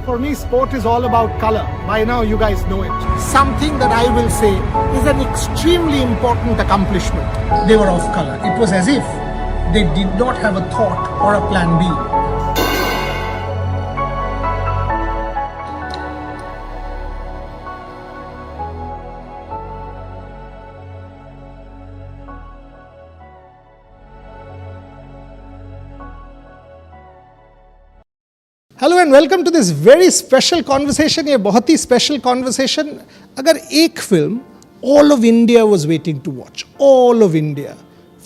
For me, sport is all about color. By now, you guys know it. Something that I will say is an extremely important accomplishment. They were of color. It was as if they did not have a thought or a plan B. Hello and welcome to this very special conversation. ये बहुत ही special conversation. अगर एक film all of India was waiting to watch, all of India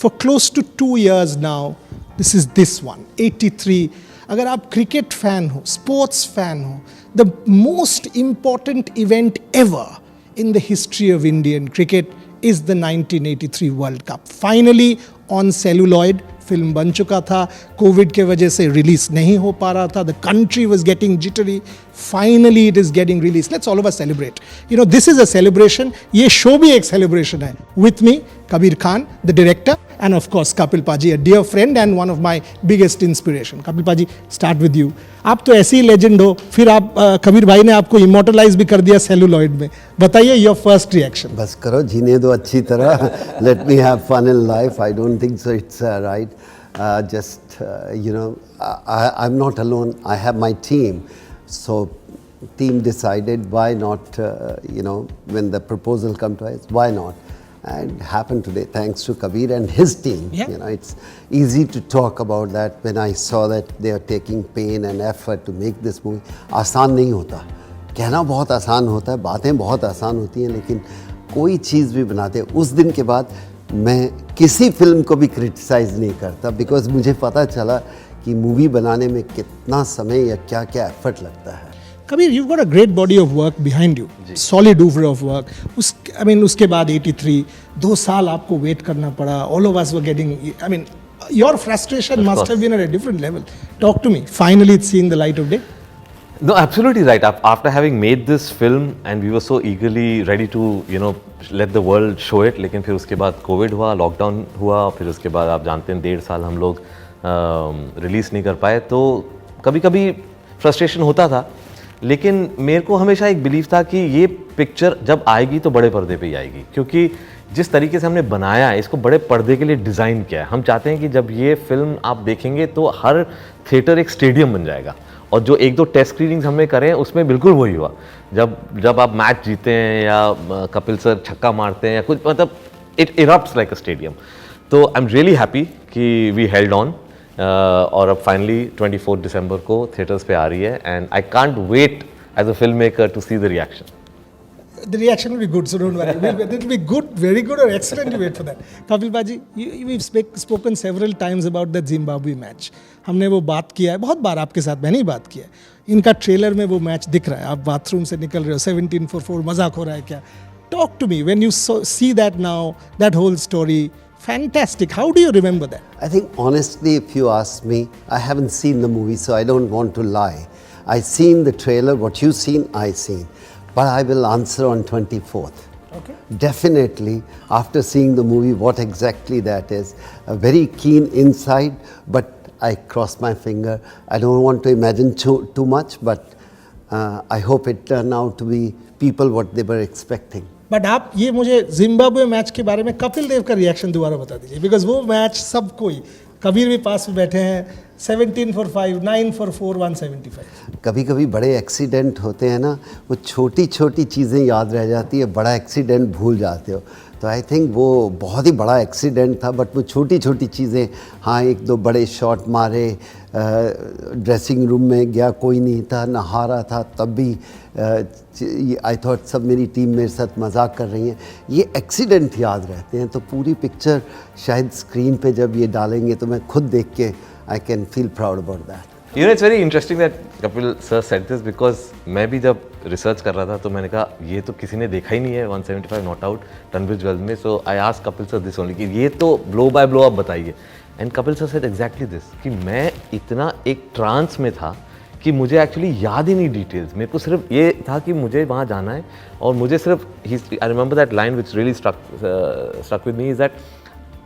for close to 2 years now, this is this one 83. अगर आप cricket fan हो, sports fan हो, the most important event ever in the history of Indian cricket is the 1983 world cup. Finally on celluloid film बन चुका था. Covid के वजह से रिलीज नहीं हो पा रहा था. The country was getting jittery. Finally it is getting release. Let's all over celebrate. You know, this is a celebration. ये शो भी एक सेलिब्रेशन है. With me Kabir Khan, the director, and of course Kapil Paji, a dear friend and one of my biggest inspiration. Kapil Paji, start with you. आप तो ऐसे ही legend हो, फिर आप कबीर भाई ने आपको इमोर्टलाइज भी कर दिया सेलुलॉइड में. बताइए योर फर्स्ट रिएक्शन. बस करो, जीने दो अच्छी तरह. Let me have fun in life. I don't think so it's right. Just you know, I'm not alone. I have my team. So team decided, why not, you know, when the proposal come to us, why not? And happened today thanks to Kabir and his team. Yeah. You know, it's easy to talk about that when I saw that they are taking pain and effort to make this movie. आसान नहीं होता. कहना बहुत आसान होता है, बातें बहुत आसान होती हैं, लेकिन कोई चीज़ भी बनाते उस दिन के बाद मैं किसी फिल्म को भी क्रिटिसाइज़ नहीं करता, बिकॉज मुझे पता चला कि मूवी बनाने में कितना समय या क्या क्या एफर्ट लगता है. Kabir, you've got a great body of work behind you, solid oeuvre of work. उसके बाद 83, 2 साल आपको वेट करना पड़ा. All of us were getting, I mean, your frustration must have been at a different level. Talk to me. Finally, it's seeing the light of day. No, absolutely right. After having made this film and we were so eagerly ready to, you know, let the world show it, लेकिन फिर उसके बाद Covid हुआ, lockdown हुआ, फिर उसके बाद आप जानते हैं 1.5 साल हम लोग रिलीज़ नहीं कर पाए. तो कभी कभी फ्रस्ट्रेशन होता था, लेकिन मेरे को हमेशा एक बिलीव था कि ये पिक्चर जब आएगी तो बड़े पर्दे पे ही आएगी, क्योंकि जिस तरीके से हमने बनाया है इसको बड़े पर्दे के लिए डिज़ाइन किया है. हम चाहते हैं कि जब ये फिल्म आप देखेंगे तो हर थिएटर एक स्टेडियम बन जाएगा. और जो 1-2 टेस्ट स्क्रीनिंग्स हमने करे हैं उसमें बिल्कुल वही हुआ. जब आप मैच जीते हैं या कपिल सर छक्का मारते हैं या कुछ, मतलब इट इरप्ट्स लाइक अ स्टेडियम. तो आई एम रियली हैप्पी कि वी हेल्ड ऑन. और अब फाइनली 24 दिसंबर को थिएटर्स पे आ रही है, and I can't wait as a film maker to see the reaction. The reaction will be good, so don't worry. It will be good, very good or excellent. You wait for that. Kapil Paji, we've spoken several times about that Zimbabwe match. हमने वो बात किया है बहुत बार आपके साथ, मैंने ही बात किया है. इनका ट्रेलर में वो मैच दिख रहा है, आप बाथरूम से निकल रहे हो, 17-4, मजाक हो रहा है क्या? Talk to me when you see that now, that whole story. Fantastic. How do you remember that? I think honestly, if you ask me, I haven't seen the movie, so I don't want to lie. I've seen the trailer, what you've seen, I've seen. But I will answer on 24th. Okay. Definitely, after seeing the movie, what exactly that is. A very keen insight, but I cross my finger. I don't want to imagine too much, but I hope it turned out to be people what they were expecting. But आप ये मुझे Zimbabwe match के बारे में कपिल देव का reaction दोबारा बता दीजिए, बिकॉज वो मैच सब कोई, कबीर भी पास में बैठे हैं, 17 for 5, 9 for 4, 175. कभी कभी बड़े एक्सीडेंट होते हैं ना, वो छोटी छोटी चीज़ें याद रह जाती है, बड़ा एक्सीडेंट भूल जाते हो. तो आई थिंक वो बहुत ही बड़ा एक्सीडेंट था, बट वो छोटी छोटी चीज़ें, हाँ 1-2 बड़े शॉट मारे, ड्रेसिंग रूम में गया, कोई नहीं था, नहा रहा था, तब भी आई थॉट सब मेरी टीम मेरे साथ मजाक कर रही हैं. ये एक्सीडेंट याद रहते हैं. तो पूरी पिक्चर शायद स्क्रीन पे जब ये डालेंगे तो मैं खुद देख के I can feel proud about that. You know, it's very interesting that Kapil sir said this, because मैं भी जब रिसर्च कर रहा था तो मैंने कहा ये तो किसी ने देखा ही नहीं है 175 नॉट आउट टनब्रिज वेल्स में. So I asked Kapil sir this only कि ये तो ब्लो बाय ब्लो आप बताइए. And Kapil sir said exactly this कि मैं इतना एक ट्रांस में था कि मुझे एक्चुअली याद ही नहीं डिटेल्स. मेरे को सिर्फ ये था कि मुझे वहाँ जाना है, और मुझे सिर्फ I remember that line which really struck with me is that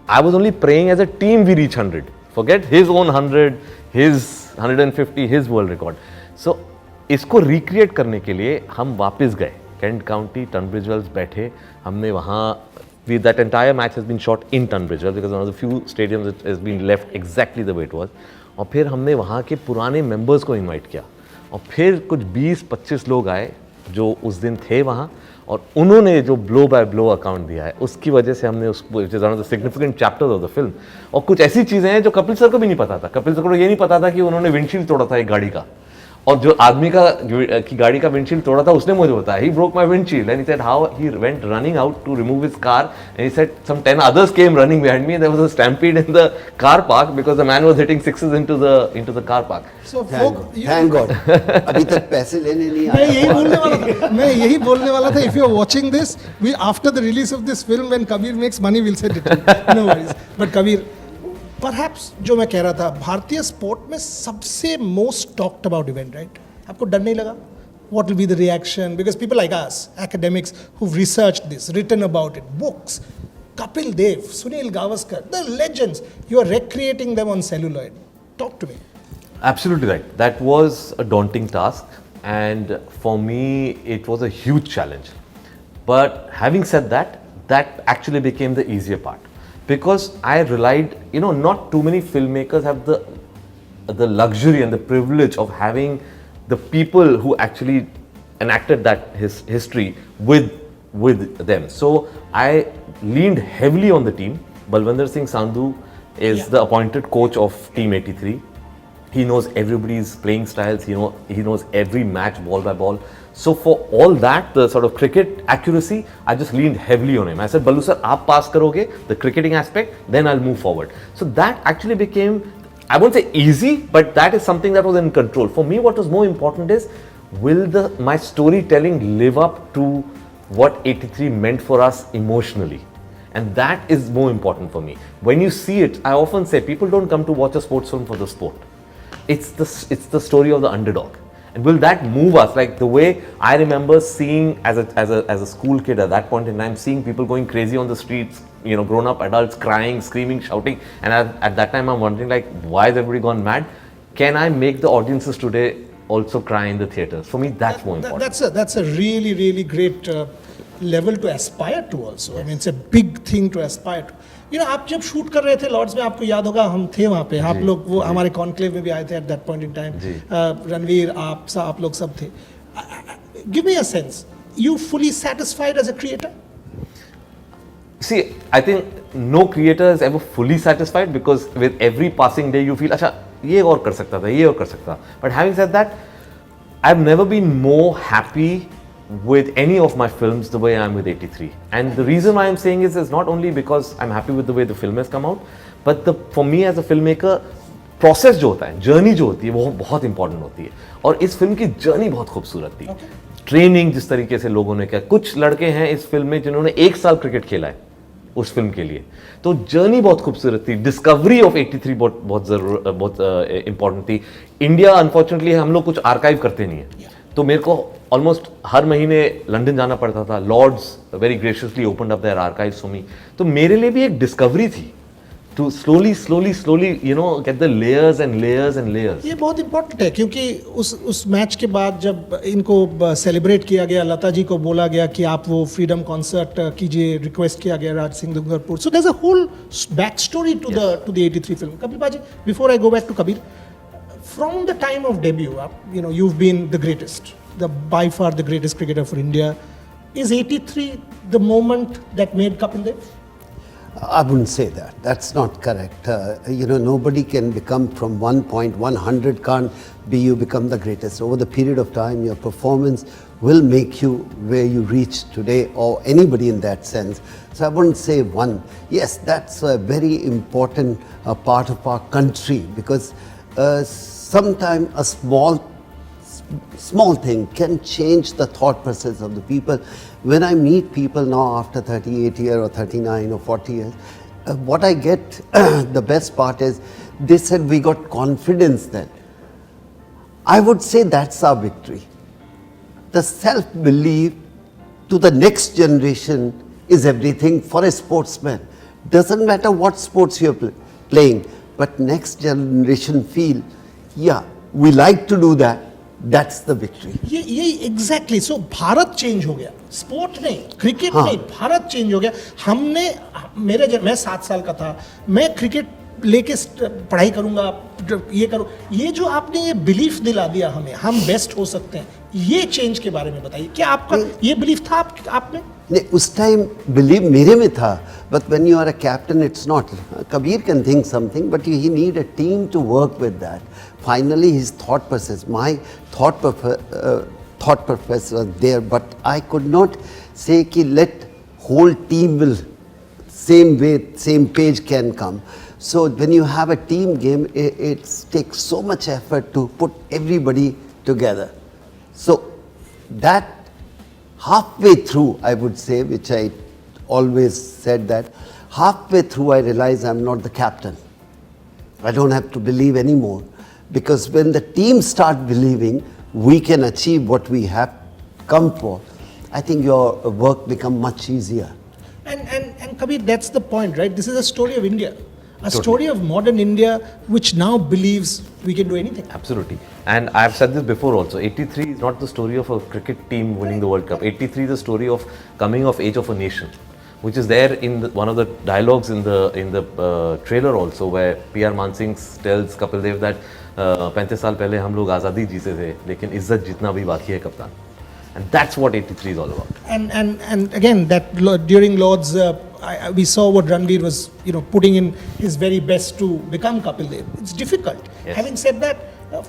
I was only praying as a team we reach 100. Forget his own 100, his 150, his world record. So इसको रिक्रिएट करने के लिए हम वापस गए कैंट काउंटी, टनब्रिज वेल्स बैठे, हमने वहाँ that entire match has been shot in Tunbridge Wells because one of the few stadiums that has been left exactly the way it was. और फिर हमने वहाँ के पुराने मेंबर्स को इनवाइट किया और फिर कुछ 20-25 लोग आए जो उस दिन थे वहाँ और उन्होंने जो ब्लो बाय ब्लो अकाउंट दिया है उसकी वजह से हमने उसको significant chapters of the film. और कुछ ऐसी चीज़ें हैं जो कपिल सर को भी नहीं पता था। कपिल सर को ये नहीं पता था कि उन्होंने विंडशील्ड तोड़ा था एक गाड़ी का, और जो आदमी की गाड़ी का विंडशील्ड तोड़ा था उसने मुझे बताया, he broke my windshield and he said how he went running out to remove his car and he said some 10 others came running behind me and there was a stampede in the car park because the man was hitting sixes into the car park. So Thank God. अभी तक पैसे लेने नहीं मैं आए। यही बोलने वाला था, if you are watching this, we after the release of this film when Kabir makes money we'll send it to you. No worries. But Kabir, perhaps जो मैं कह रहा था, भारतीय स्पोर्ट में सबसे most talked about event, right? आपको डर नहीं लगा? What will be the reaction? Because people like us, academics who've researched this, written about it, books, Kapil Dev, Sunil Gavaskar, the legends, you are recreating them on celluloid. Talk to me. Absolutely right. That was a daunting task and for me it was a huge challenge. But having said that, that actually became the easier part. Because I relied, not too many filmmakers have the luxury and the privilege of having the people who actually enacted that history with them. So I leaned heavily on the team. Balwinder Singh Sandhu is the appointed coach of Team 83. He knows everybody's playing styles. He knows every match ball by ball. So for all that, the sort of cricket accuracy, I just leaned heavily on him. I said, Ballu sir, aap pass karoge, the cricketing aspect, then I'll move forward. So that actually became, I won't say easy, but that is something that was in control. For me, what was more important is, will my storytelling live up to what 83 meant for us emotionally? And that is more important for me. When you see it, I often say, people don't come to watch a sports film for the sport. It's the story of the underdog. And will that move us? Like the way I remember seeing as a school kid at that point in time, seeing people going crazy on the streets, grown up adults crying, screaming, shouting. And at that time I'm wondering, like, why has everybody gone mad? Can I make the audiences today also cry in the theaters? For me, that's more important. That's a really, really great level to aspire to also. Yes. I mean, it's a big thing to aspire to. आप जब shoot कर रहे थे Lord's में, आपको याद होगा हम थे वहाँ पे, आप लोग वो हमारे कॉन्क्लेव में भी आए थे at that point in time, Ranveer, आप लोग सब थे. Give me a sense, you fully satisfied as a creator? See, I think no creator is ever fully satisfied because with every passing day you feel, अच्छा ये और कर सकता था, ये और कर सकता. But having said that, I've never been more happy with any of my films the way I am with 83. And the reason why I'm saying is not only because I'm happy with the way the film has come out, but for me as a filmmaker, process जो होता है, journey जो होती है, वो बहुत important होती है. और इस फिल्म की journey बहुत खूबसूरत थी. ट्रेनिंग जिस तरीके से लोगों ने किया, कुछ लड़के हैं इस फिल्म में जिन्होंने 1 साल क्रिकेट खेला है उस फिल्म के लिए, तो जर्नी बहुत खूबसूरत थी. डिस्कवरी ऑफ 83 बहुत इंपॉर्टेंट थी. इंडिया अनफॉर्चुनेटली हम लोग कुछ आर्काइव करते नहीं है, तो मेरे को ऑलमोस्ट हर महीने लंदन जाना पड़ता था. Lord's very graciously opened up their archives for me. तो मेरे लिए भी एक डिस्कवरी थी to slowly get the layers and layers and layers. ये बहुत इंपॉर्टेंट है क्योंकि उस मैच के बाद जब इनको सेलिब्रेट किया गया, लता जी को बोला गया कि आप वो फ्रीडम कॉन्सर्ट कीजिए, रिक्वेस्ट किया गया Raj Singh Dungarpur. So there is a whole back story to the 83 film. Kapil paaji, before I go back to Kabir, from the time of debut, you've been the greatest, by far the greatest cricketer for India. Is 83 the moment that made Kapil Dev? I wouldn't say that. That's not correct. Nobody can become from 1 point, 100 can't be you become the greatest. Over the period of time, your performance will make you where you reach today, or anybody in that sense. So I wouldn't say one. Yes, that's a very important part of our country because sometimes a small thing can change the thought process of the people. When I meet people now after 38 years or 39 or 40 years, what I get, the best part is, they said we got confidence then. I would say that's our victory. The self-belief to the next generation is everything for a sportsman. Doesn't matter what sports you're playing, but next generation feel, yeah, we like to do that, that's the victory. ये exactly so Bharat change हो गया, sport नहीं, cricket नहीं, Bharat change हो गया। हमने मैं 7 साल का था, मैं क्रिकेट लेके पढ़ाई करूंगा, ये करूँ, ये जो आपने ये बिलीफ दिला दिया हमें, हम बेस्ट हो सकते हैं, ये चेंज के बारे में बताइए। क्या आपका ये बिलीफ था आप में? नहीं, उस टाइम बिलीव मेरे में था, but when you are a captain it's not. Kabir can think something but he need a team to work with that. Finally his thought process, my thought process was there, but I could not say कि let whole team will same way, same page can come. So when you have a team game, it takes so much effort to put everybody together. So that halfway through, I would say, which I always said that, halfway through I realized I'm not the captain. I don't have to believe anymore, because when the team start believing we can achieve what we have come for, I think your work become much easier. And Kabir, that's the point, right? This is a story of India, a story of modern India, which now believes we can do anything. Absolutely. And I've said this before also. 83 is not the story of a cricket team winning the World Cup. 83 is the story of coming of age of a nation, which is there in one of the dialogues in the trailer also, where P.R. Mansingh tells Kapil Dev that 35 साल पहले हम लोग आज़ादी जीते थे, लेकिन इज्जत जीतना भी बाकी है कप्तान. And that's what 83 is all about. And again, that during Lord's, we saw what Ranveer was, putting in his very best to become Kapil Dev. It's difficult. Yes. Having said that,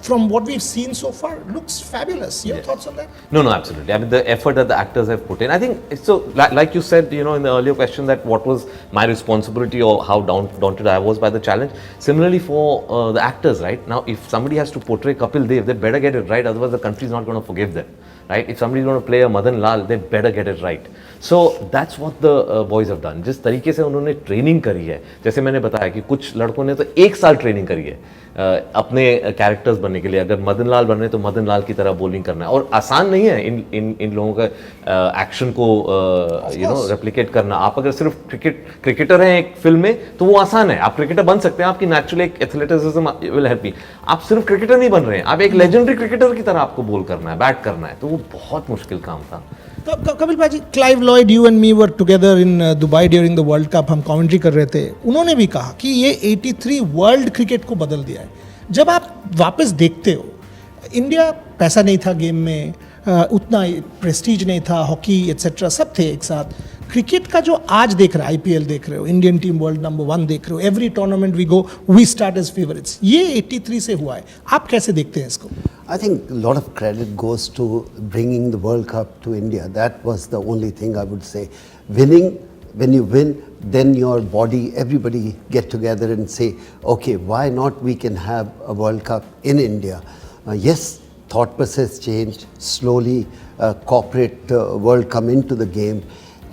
from what we've seen so far, looks fabulous. Your thoughts on that? No, absolutely. I mean, the effort that the actors have put in. I think it's so, like you said, in the earlier question, that what was my responsibility or how daunted I was by the challenge. Similarly for the actors, right? Now, if somebody has to portray Kapil Dev, they better get it right. Otherwise, the country is not going to forgive them. Right? If somebody is going to play a Madan Lal, they better get it right. So that's what the boys have done. जिस तरीके से उन्होंने training करी है, जैसे मैंने बताया कि कुछ लड़कों ने तो 1 साल ट्रेनिंग करी है अपने कैरेक्टर्स बनने के लिए। अगर मदन लाल बनने तो मदन लाल की तरह बॉलिंग करना है, और आसान नहीं है इन लोगों का एक्शन को रेप्लिकेट करना। आप अगर सिर्फ क्रिकेटर हैं एक फिल्म में तो वो आसान है, आप क्रिकेटर बन सकते हैं, आपकी नेचुरल एक एथलेटिसिज्म विल हेल्प यू। आप सिर्फ क्रिकेटर नहीं बन रहे हैं, आप एक लेजेंडरी क्रिकेटर की तरह आपको बॉल करना है, बैट करना है, तो वो बहुत मुश्किल काम था। कपिल भाई, Clive Lloyd, you and me were together in Dubai during the world cup, हम कमेंट्री कर रहे थे, उन्होंने भी कहा कि ये 83 वर्ल्ड क्रिकेट को बदल दिया है। जब आप वापस देखते हो, इंडिया पैसा नहीं था गेम में, उतना प्रेस्टीज नहीं था, हॉकी एट्सेट्रा सब थे एक साथ। क्रिकेट का जो आज देख रहे हो, आईपीएल देख रहे हो, इंडियन टीम वर्ल्ड नंबर 1 देख रहे हो, every tournament we go we start as favourites, ये 83 से हुआ है। आप कैसे देखते हैं इसको? I think a lot of credit goes to bringing the World Cup to India. That was the only thing I would say. Winning, when you win, then your body, everybody get together and say, okay, why not we can have a World Cup in India? Yes, thought process changed, slowly corporate world come into the game.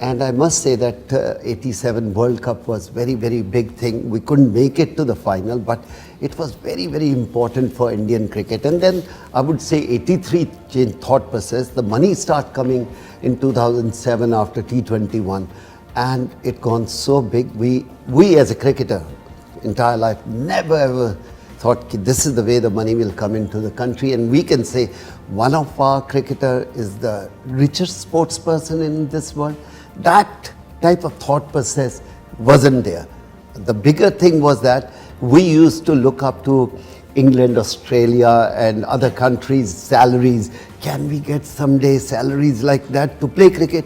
And I must say that 87 World Cup was very, very big thing. We couldn't make it to the final, but it was very, very important for Indian cricket. And then I would say 83 changed thought process. The money started coming in 2007 after T21, and it gone so big. We as a cricketer, entire life, never ever thought this is the way the money will come into the country. And we can say one of our cricketer is the richest sports person in this world. That type of thought process wasn't there. The bigger thing was that we used to look up to England, Australia and other countries' salaries. Can we get someday salaries like that to play cricket?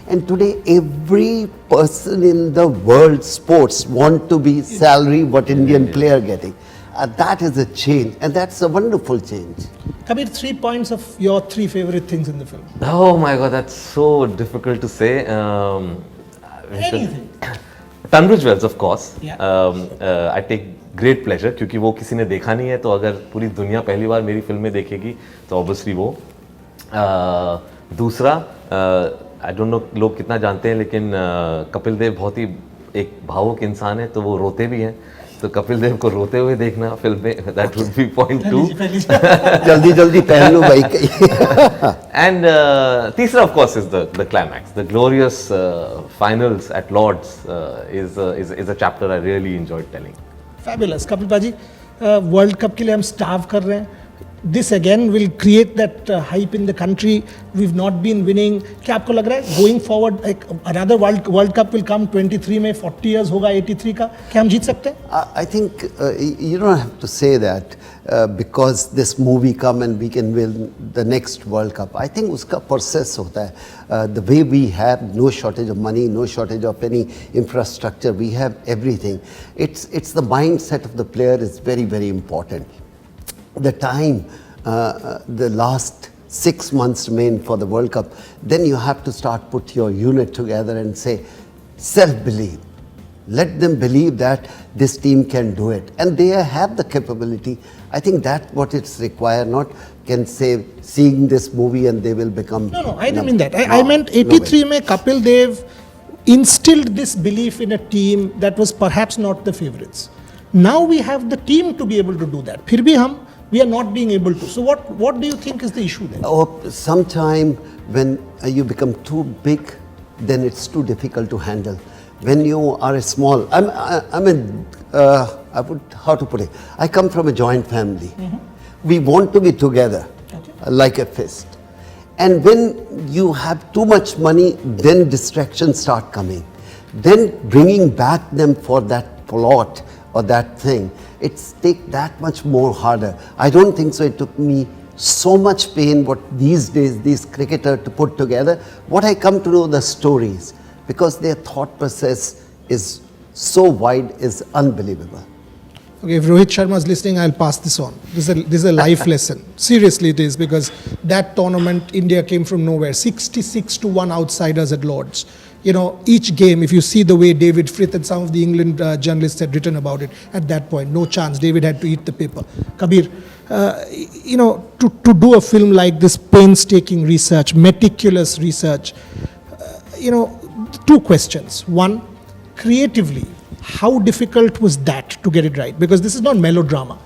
And today every person in the world sports want to be salary what Indian player getting. That is a change, and that's a wonderful change. Kabir, 3 points of your 3 favorite things in the film. Oh my God, that's so difficult to say. Anything. Tunbridge Wells, of course. Yeah. I take great pleasure, क्योंकि वो किसी ने देखा नहीं है, तो अगर पूरी दुनिया पहली बार मेरी फिल्म में देखेगी तो ऑब्वियसली वो। दूसरा, आई डोंट नो लोग कितना जानते हैं, लेकिन कपिल देव बहुत ही एक भावुक इंसान है, तो वो रोते भी हैं, तो कपिल देव को रोते हुए देखना फिल्म में, दैट वुड बी पॉइंट 2। जल्दी जल्दी पहन लो भाई। एंड तीसरा of course is the climax, the glorious finals at Lord's is a chapter I really enjoyed telling. Fabulous. Kapil paaji, world cup के लिए हम स्टार्व कर रहे हैं, this again will create that hype in the country. We've not been winning. क्या आपको लग रहा है going forward like another World Cup will come 23 में 40 years होगा 83 का, क्या हम जीत सकते हैं? I think you don't have to say that because this movie come and we can win the next World Cup. I think उसका process होता है. The way we have no shortage of money, no shortage of any infrastructure, we have everything. It's the mindset of the player is very, very important. The time, the last 6 months remain for the World Cup, then you have to start put your unit together and say, self-believe. Let them believe that this team can do it. And they have the capability. I think that's what it's required, not can say, seeing this movie and they will become... No, I didn't mean that. I meant 83 mein Kapil Dev instilled this belief in a team that was perhaps not the favorites. Now we have the team to be able to do that. फिर भी we are not being able to. So what do you think is the issue there? Oh, sometime when you become too big, then it's too difficult to handle. When you are a small, how to put it? I come from a joint family. Mm-hmm. We want to be together, like a fist. And when you have too much money, then distractions start coming. Then bringing back them for that plot or that thing, it's take that much more harder. I don't think so. It took me so much pain what these days these cricketers to put together. What I come to know the stories, because their thought process is so wide, is unbelievable. Okay, if Rohit Sharma is listening, I'll pass this on. This is a life lesson. Seriously, it is, because that tournament, India came from nowhere. 66-1 outsiders at Lords. You know, each game, if you see the way David Frith and some of the England journalists had written about it, at that point, no chance. David had to eat the paper. Kabir, you know, to do a film like this, painstaking research, meticulous research, you know, two questions. One, creatively, how difficult was that to get it right? Because this is not melodrama.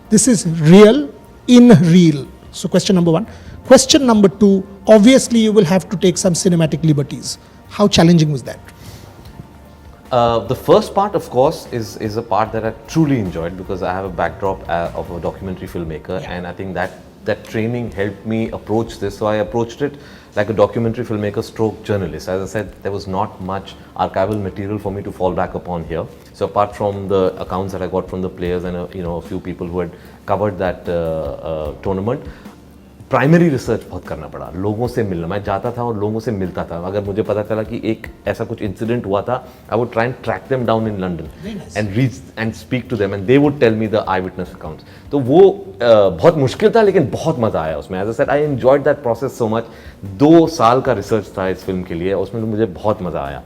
This is real in real. So question number one. Question number two, obviously you will have to take some cinematic liberties. How challenging was that? The first part, of course, is a part that I truly enjoyed, because I have a backdrop of a documentary filmmaker, and I think that training helped me approach this. So I approached it like a documentary filmmaker stroke journalist. As I said, there was not much archival material for me to fall back upon here. So apart from the accounts that I got from the players and a few people who had covered that tournament, primary research बहुत करना पड़ा, लोगों से मिलना. मैं जाता था और लोगों से मिलता था. अगर मुझे पता चला कि एक ऐसा कुछ इंसिडेंट हुआ था, I would try and track them down in London and reach and speak to them and they would tell me the eye witness accounts. तो वो बहुत मुश्किल था, लेकिन बहुत मजा आया उसमें. As I said, I enjoyed that process so much. 2 साल का रिसर्च था इस फिल्म के लिए, उसमें मुझे बहुत मजा आया.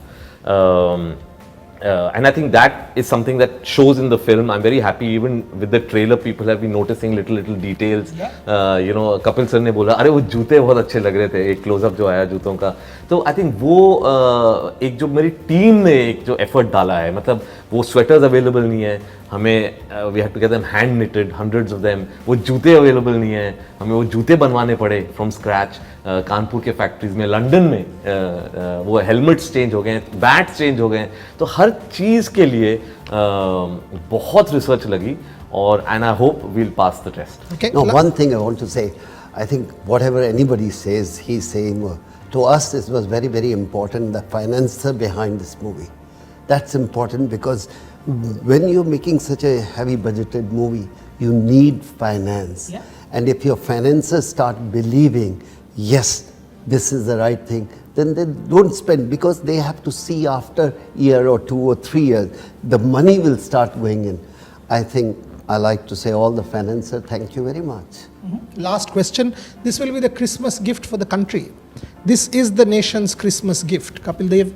And I think that is something that shows in the film. I'm very happy, even with the trailer, people have been noticing little details. You know, Kapil sir ने बोला, अरे वो जूते बहुत अच्छे लग रहे थे, एक क्लोजअप जो आया जूतों का. तो आई थिंक वो एक जो मेरी टीम ने एक जो एफर्ट डाला है, मतलब वो स्वेटर्स अवेलेबल नहीं है हमें, we have to get them hand knitted, hundreds of them. वो जूते अवेलेबल नहीं है, हमें वो जूते बनवाने पड़े फ्रॉम स्क्रैच. कानपुर के फैक्ट्रीज में, लंदन में वो हेलमेट्स चेंज हो गए, बैट्स चेंज हो गए. तो हर चीज़ के लिए बहुत रिसर्च लगी, और and I hope we'll pass the test. Okay. No, one thing I want to say, I think whatever anybody says, he's saying, to us it was very, very important, the financer behind this movie. That's important, because when you're making such a heavy budgeted movie, you need finance. Yeah. And if your financiers start believing, yes, this is the right thing, then they don't spend, because they have to see after year or 2 or 3 years, the money will start going in. I think I like to say all the financiers, thank you very much. Last question. This will be the Christmas gift for the country. This is the nation's Christmas gift. Kapil Dev,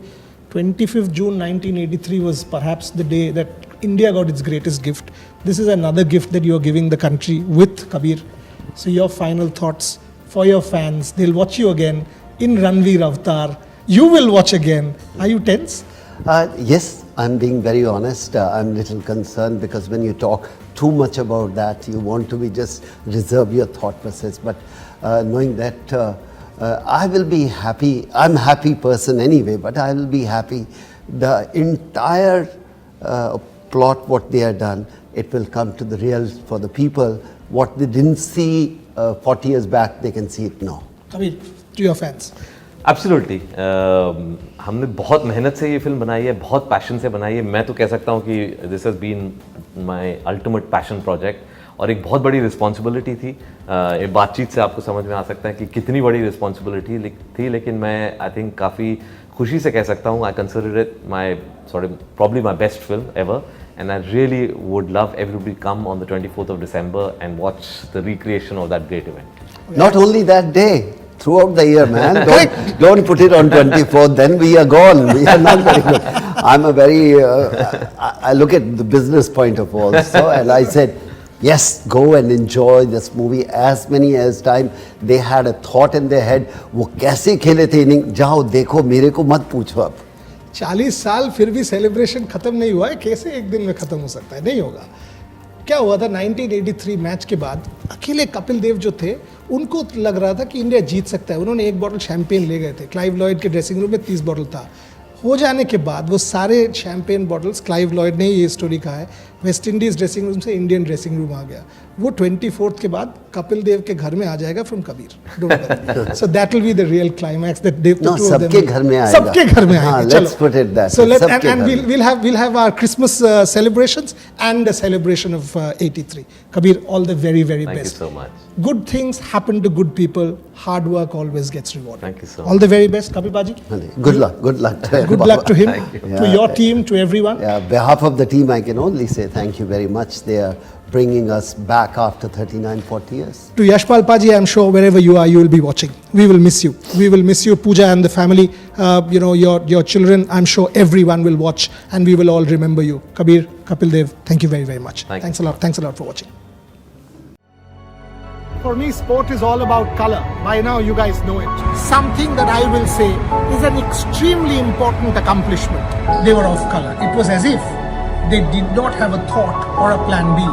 25th June 1983 was perhaps the day that India got its greatest gift. This is another gift that you are giving the country with Kabir. So your final thoughts for your fans. They'll watch you again in Ranveer Avatar. You will watch again. Are you tense? Yes, I'm being very honest. I'm a little concerned, because when you talk too much about that, you want to be just reserve your thought process. But knowing that I will be happy. I'm a happy person anyway, but I will be happy. The entire plot, what they have done, it will come to the real for the people. What they didn't see 40 years back, they can see it now. Kabir, to your fans. Absolutely हमने बहुत मेहनत से ये film बनाई है, बहुत passion से बनाई है. मैं तो कह सकता हूँ कि this has been my ultimate passion project और एक बहुत बड़ी रिस्पॉन्सिबिलिटी थी. ये बातचीत से आपको समझ में आ सकता है कि कितनी बड़ी रिस्पॉन्सिबिलिटी थी, लेकिन मैं आई थिंक काफ़ी खुशी से कह सकता हूँ I consider it my probably my best film ever, and I really would love everybody to come on the 24th of December and watch the recreation of that great event. Not only that day, throughout the year, man. Don't put it on 24th, then we are gone. We are not very good. I'm a very, I look at the business point of also, and I said, yes, go and enjoy this movie as many as time. They had a thought in their head, वो कैसे खेले थे inning, जाओ देखो, मेरे को मत पूछो अब. 40 साल फिर भी सेलिब्रेशन खत्म नहीं हुआ है. कैसे एक दिन में खत्म हो सकता है? नहीं होगा. क्या हुआ था 1983 मैच के बाद, अकेले कपिल देव जो थे उनको लग रहा था कि इंडिया जीत सकता है. उन्होंने एक बॉटल शैंपेन ले गए थे. क्लाइव लॉयड के ड्रेसिंग रूम में 30 बॉटल था. हो जाने के बाद वो सारे शैंपेन बॉटल्स, क्लाइव लॉयड ने ये स्टोरी कहा है, वेस्ट इंडीज़ ड्रेसिंग रूम से इंडियन ड्रेसिंग रूम आ गया. वो 24th के बाद कपिल देव के घर में आ जाएगा from Kabir. So that will be the real climax that Dev No, सबके घर में आएगा. सबके घर में आएगा. Let's put it that. So let and we'll have our Christmas celebrations and a celebration of 83. Kabir, all the very Thank best. you so much. Good things happen to good people. Hard work always gets rewarded. Thank you so All the very best, Kabir Baji. Good luck. Good luck. Good luck to him, Thank you. to your team, to everyone. Yeah, behalf of the team, I can only say thank you very much. They are bringing us back after 39, 40 years. To Yashpal Paji, I'm sure wherever you are, you will be watching. We will miss you. We will miss you, Pooja and the family. Your children. I'm sure everyone will watch, and we will all remember you. Kabir, Kapil Dev, thank you very much. Thanks a lot. Thanks a lot for watching. For me, sport is all about color. By now, you guys know it. Something that I will say is an extremely important accomplishment. They were of color. It was as if they did not have a thought or a plan B.